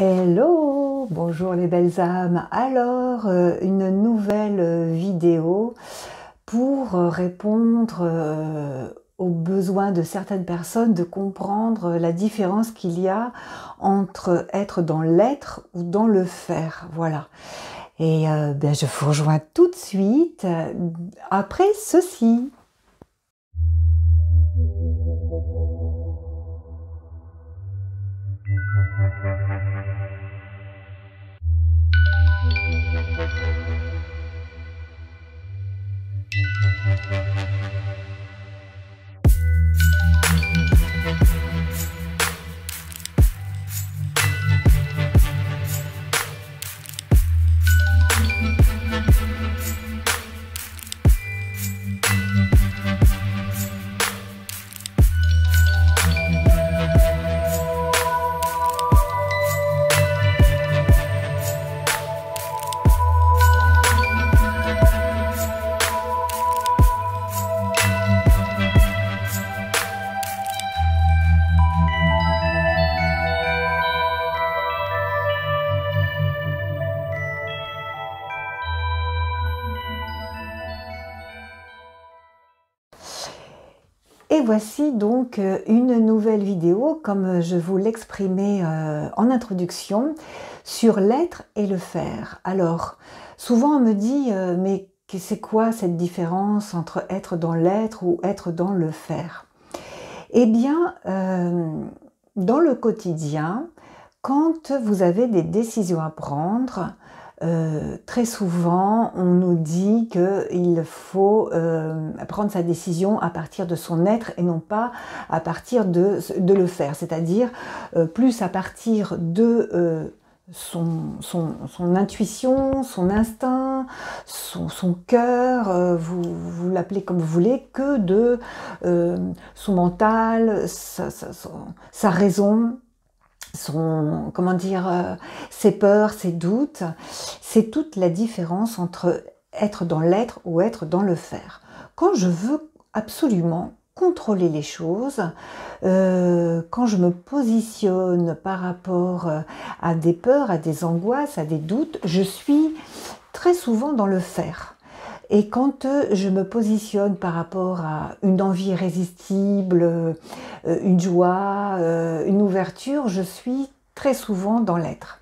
Hello, bonjour les belles âmes. Alors, une nouvelle vidéo pour répondre aux besoins de certaines personnes de comprendre la différence qu'il y a entre être dans l'être ou dans le faire. Voilà. Et je vous rejoins tout de suite après ceci. Et voici donc une nouvelle vidéo, comme je vous l'exprimais en introduction, sur l'être et le faire. Alors, souvent on me dit, mais c'est quoi cette différence entre être dans l'être ou être dans le faire? Eh bien, dans le quotidien, quand vous avez des décisions à prendre, très souvent, on nous dit qu'il faut prendre sa décision à partir de son être et non pas à partir de le faire, c'est-à-dire plus à partir de son intuition, son instinct, son cœur, vous l'appelez comme vous voulez, que de son mental, sa raison, ses peurs, ses doutes. C'est toute la différence entre être dans l'être ou être dans le faire. Quand je veux absolument contrôler les choses, quand je me positionne par rapport à des peurs, à des angoisses, à des doutes, je suis très souvent dans le faire. Et quand je me positionne par rapport à une envie irrésistible, une joie, une ouverture, je suis très souvent dans l'être.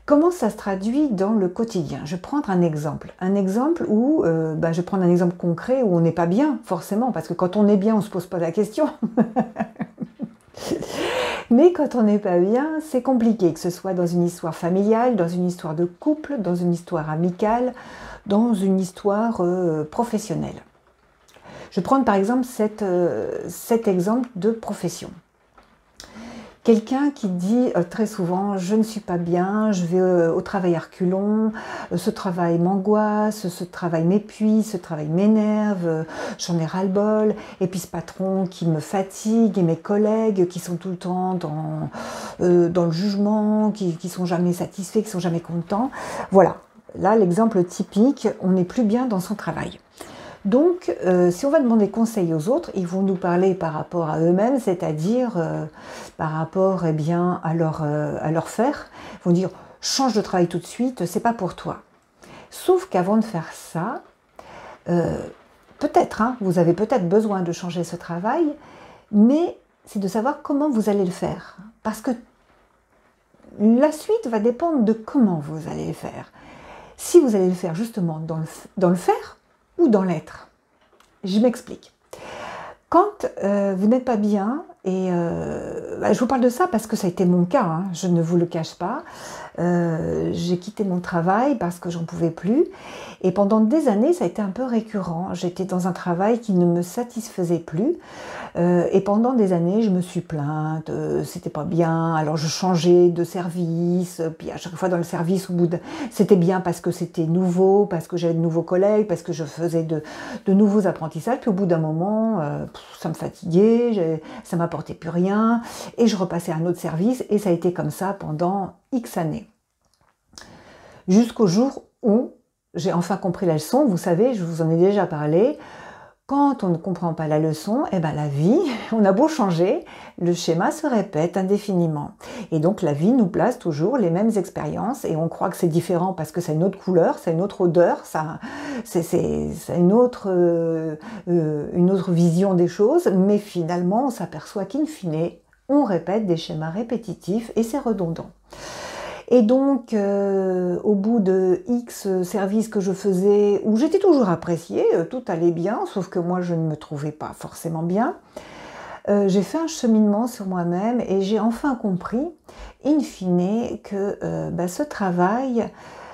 Comment ça se traduit dans le quotidien? Je vais prendre un exemple où, je vais prendre un exemple concret où on n'est pas bien, forcément, parce que quand on est bien, on ne se pose pas la question. Mais quand on n'est pas bien, c'est compliqué, que ce soit dans une histoire familiale, dans une histoire de couple, dans une histoire amicale, dans une histoire professionnelle. Je vais prendre par exemple cet exemple de profession. Quelqu'un qui dit très souvent « je ne suis pas bien, je vais au travail à reculons, ce travail m'angoisse, ce travail m'épuise, ce travail m'énerve, j'en ai ras-le-bol, et puis ce patron qui me fatigue, et mes collègues qui sont tout le temps dans le jugement, qui sont jamais satisfaits, qui sont jamais contents. » Voilà, là l'exemple typique, on n'est plus bien dans son travail. Donc, si on va demander conseil aux autres, ils vont nous parler par rapport à eux-mêmes, c'est-à-dire par rapport à leur faire. Ils vont dire « change de travail tout de suite, c'est pas pour toi ». Sauf qu'avant de faire ça, peut-être, vous avez peut-être besoin de changer ce travail, mais c'est de savoir comment vous allez le faire. Parce que la suite va dépendre de comment vous allez le faire. Si vous allez le faire justement dans le faire, ou dans l'être. Je m'explique. Quand vous n'êtes pas bien, et je vous parle de ça parce que ça a été mon cas, je ne vous le cache pas, j'ai quitté mon travail parce que j'en pouvais plus, et pendant des années ça a été un peu récurrent. J'étais dans un travail qui ne me satisfaisait plus, et pendant des années je me suis plainte, c'était pas bien, alors je changeais de service, puis à chaque fois dans le service, au bout c'était bien parce que c'était nouveau, parce que j'avais de nouveaux collègues, parce que je faisais de nouveaux apprentissages, puis au bout d'un moment ça me fatiguait, ça m'apportait plus rien, et je repassais à un autre service, et ça a été comme ça pendant X années. Jusqu'au jour où j'ai enfin compris la leçon. Vous savez, je vous en ai déjà parlé, Quand on ne comprend pas la leçon, eh ben la vie, on a beau changer, le schéma se répète indéfiniment. Et donc la vie nous place toujours les mêmes expériences et on croit que c'est différent parce que c'est une autre couleur, c'est une autre odeur, c'est une autre vision des choses, mais finalement on s'aperçoit qu'in fine, on répète des schémas répétitifs et c'est redondant. Et donc, au bout de X services que je faisais, où j'étais toujours appréciée, tout allait bien, sauf que moi je ne me trouvais pas forcément bien, j'ai fait un cheminement sur moi-même et j'ai enfin compris, in fine, que ce travail,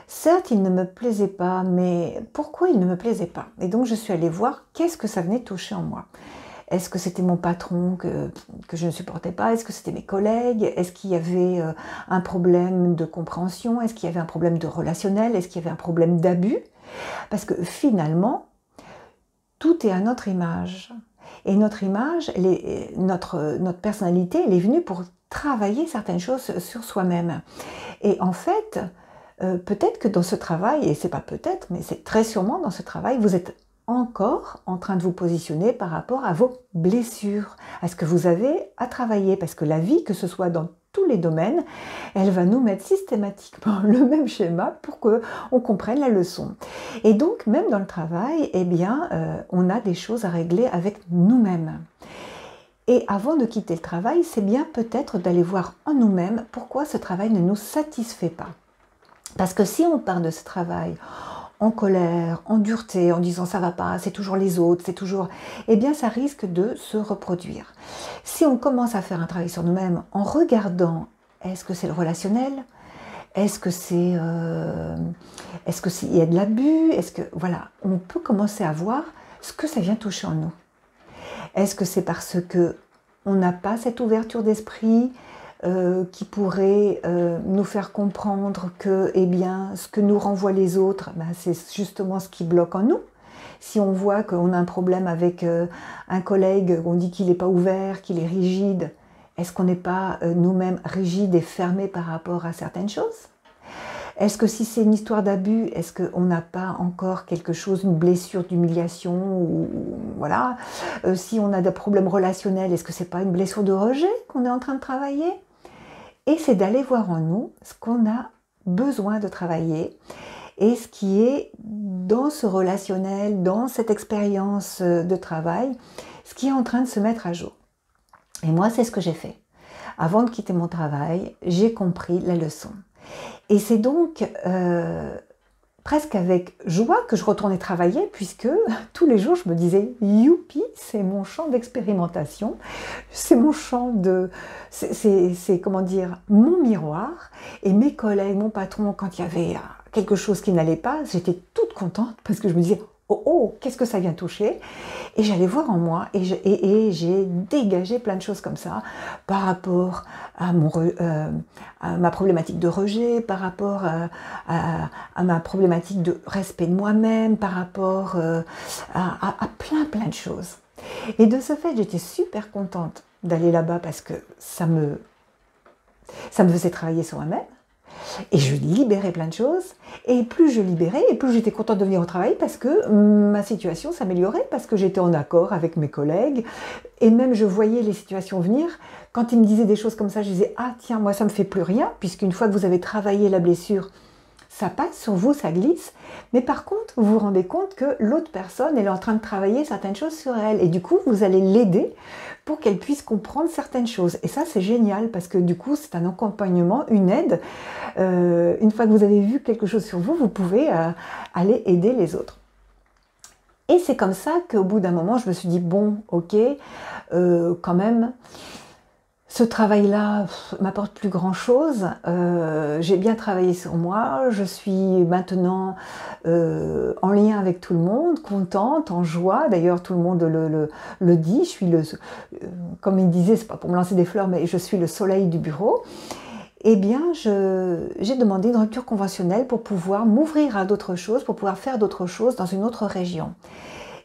certes il ne me plaisait pas, mais pourquoi il ne me plaisait pas? Et donc je suis allée voir qu'est-ce que ça venait toucher en moi. Est-ce que c'était mon patron que je ne supportais pas? Est-ce que c'était mes collègues? Est-ce qu'il y avait un problème de compréhension? Est-ce qu'il y avait un problème de relationnel? Est-ce qu'il y avait un problème d'abus? Parce que finalement, tout est à notre image. Et notre image, notre personnalité, elle est venue pour travailler certaines choses sur soi-même. Et en fait, peut-être que dans ce travail, et c'est pas peut-être, mais c'est très sûrement dans ce travail, vous êtes encore en train de vous positionner par rapport à vos blessures, à ce que vous avez à travailler, parce que la vie, que ce soit dans tous les domaines, elle va nous mettre systématiquement le même schéma pour qu'on comprenne la leçon. Et donc, même dans le travail, eh bien, on a des choses à régler avec nous-mêmes. Et avant de quitter le travail, c'est bien peut-être d'aller voir en nous-mêmes pourquoi ce travail ne nous satisfait pas. Parce que si on part de ce travail en colère, en dureté, en disant ça va pas, c'est toujours les autres, c'est toujours... Eh bien, ça risque de se reproduire. Si on commence à faire un travail sur nous-mêmes en regardant, est-ce que c'est le relationnel? Est-ce que c'est... est-ce qu'il y a de l'abus? Est-ce que... Voilà, on peut commencer à voir ce que ça vient toucher en nous. Est-ce que c'est parce que on n'a pas cette ouverture d'esprit qui pourrait nous faire comprendre que eh bien, ce que nous renvoient les autres, c'est justement ce qui bloque en nous. Si on voit qu'on a un problème avec un collègue, on dit qu'il n'est pas ouvert, qu'il est rigide, est-ce qu'on n'est pas nous-mêmes rigides et fermés par rapport à certaines choses? Est-ce que si c'est une histoire d'abus, est-ce qu'on n'a pas encore quelque chose, une blessure d'humiliation ou voilà. Si on a des problèmes relationnels, est-ce que c'est pas une blessure de rejet qu'on est en train de travailler? Et c'est d'aller voir en nous ce qu'on a besoin de travailler et ce qui est dans ce relationnel, dans cette expérience de travail, ce qui est en train de se mettre à jour. Et moi, c'est ce que j'ai fait. Avant de quitter mon travail, j'ai compris la leçon. Et c'est donc presque avec joie que je retournais travailler, puisque tous les jours je me disais youpi, c'est mon champ d'expérimentation, c'est mon champ de... c'est comment dire, mon miroir. Et mes collègues, mon patron, quand il y avait quelque chose qui n'allait pas, j'étais toute contente parce que je me disais oh, qu'est-ce que ça vient toucher? Et j'allais voir en moi et j'ai dégagé plein de choses comme ça par rapport à ma problématique de rejet, par rapport à ma problématique de respect de moi-même, par rapport à plein de choses. Et de ce fait, j'étais super contente d'aller là-bas parce que ça me faisait travailler sur moi-même. Et je libérais plein de choses, et plus je libérais, et plus j'étais contente de venir au travail parce que ma situation s'améliorait, parce que j'étais en accord avec mes collègues, et même je voyais les situations venir. Quand ils me disaient des choses comme ça, je disais « Ah tiens, moi ça me fait plus rien, puisqu'une fois que vous avez travaillé la blessure, ça passe sur vous, ça glisse. » Mais par contre, vous vous rendez compte que l'autre personne, elle est en train de travailler certaines choses sur elle, et du coup, vous allez l'aider pour qu'elle puisse comprendre certaines choses. Et ça, c'est génial, parce que du coup, c'est un accompagnement, une aide. Une fois que vous avez vu quelque chose sur vous, vous pouvez aller aider les autres. Et c'est comme ça qu'au bout d'un moment, je me suis dit, bon, ok, quand même, ce travail-là m'apporte plus grand-chose. J'ai bien travaillé sur moi. Je suis maintenant en lien avec tout le monde, contente, en joie. D'ailleurs, tout le monde le dit. Je suis comme il disait, c'est pas pour me lancer des fleurs, mais je suis le soleil du bureau. Eh bien, j'ai demandé une rupture conventionnelle pour pouvoir m'ouvrir à d'autres choses, pour pouvoir faire d'autres choses dans une autre région.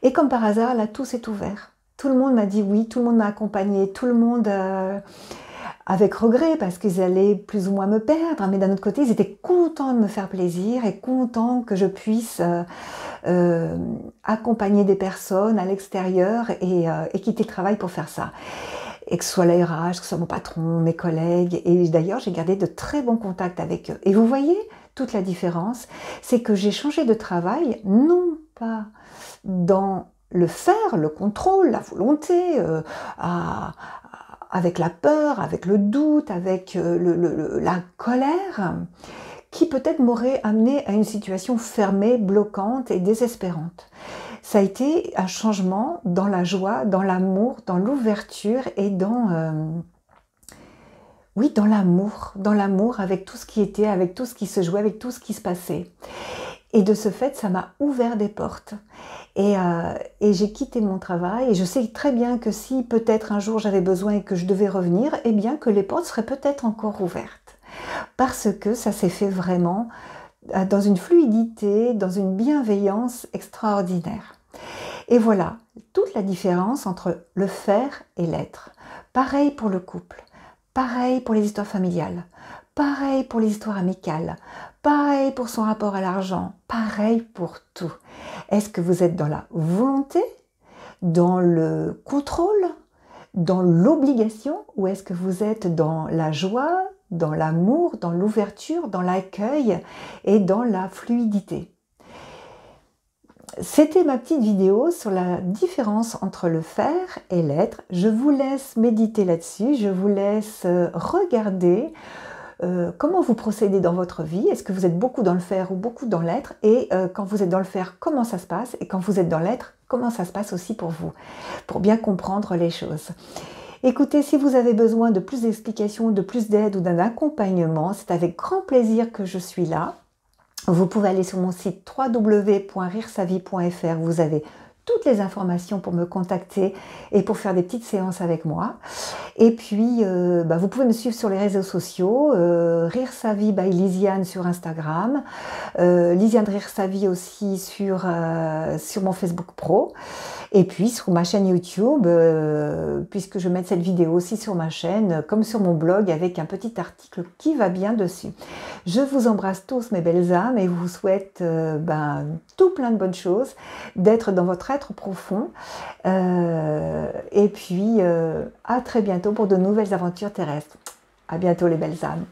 Et comme par hasard, là, tout s'est ouvert. Tout le monde m'a dit oui, tout le monde m'a accompagnée, tout le monde avec regret parce qu'ils allaient plus ou moins me perdre, mais d'un autre côté, ils étaient contents de me faire plaisir et contents que je puisse accompagner des personnes à l'extérieur et quitter le travail pour faire ça. Et que ce soit la RH, que ce soit mon patron, mes collègues. Et d'ailleurs, j'ai gardé de très bons contacts avec eux. Et vous voyez, toute la différence, c'est que j'ai changé de travail, non pas dans le faire, le contrôle, la volonté, avec la peur, avec le doute, avec la colère, qui peut-être m'aurait amené à une situation fermée, bloquante et désespérante. Ça a été un changement dans la joie, dans l'amour, dans l'ouverture et oui, dans l'amour avec tout ce qui était, avec tout ce qui se jouait, avec tout ce qui se passait. Et de ce fait, ça m'a ouvert des portes. Et j'ai quitté mon travail et je sais très bien que si peut-être un jour j'avais besoin et que je devais revenir, eh bien que les portes seraient peut-être encore ouvertes. Parce que ça s'est fait vraiment dans une fluidité, dans une bienveillance extraordinaire. Et voilà, toute la différence entre le faire et l'être. Pareil pour le couple, pareil pour les histoires familiales, pareil pour les histoires amicales, pareil pour son rapport à l'argent, pareil pour tout. Est-ce que vous êtes dans la volonté, dans le contrôle, dans l'obligation, ou est-ce que vous êtes dans la joie, dans l'amour, dans l'ouverture, dans l'accueil et dans la fluidité? C'était ma petite vidéo sur la différence entre le faire et l'être. Je vous laisse méditer là-dessus, je vous laisse regarder comment vous procédez dans votre vie. Est-ce que vous êtes beaucoup dans le faire ou beaucoup dans l'être? Et quand vous êtes dans le faire, comment ça se passe? Et quand vous êtes dans l'être, comment ça se passe aussi pour vous? Pour bien comprendre les choses. Écoutez, si vous avez besoin de plus d'explications, de plus d'aide ou d'un accompagnement, c'est avec grand plaisir que je suis là. Vous pouvez aller sur mon site www.riresavie.fr, vous avez toutes les informations pour me contacter et pour faire des petites séances avec moi. Et puis, vous pouvez me suivre sur les réseaux sociaux, Rire sa vie by Lisiane sur Instagram, Lisiane Rire sa vie aussi sur mon Facebook Pro, et puis sur ma chaîne YouTube, puisque je mets cette vidéo aussi sur ma chaîne, comme sur mon blog, avec un petit article qui va bien dessus. Je vous embrasse tous mes belles âmes et vous souhaite tout plein de bonnes choses, d'être dans votre être profond, et puis à très bientôt pour de nouvelles aventures terrestres. À bientôt les belles âmes.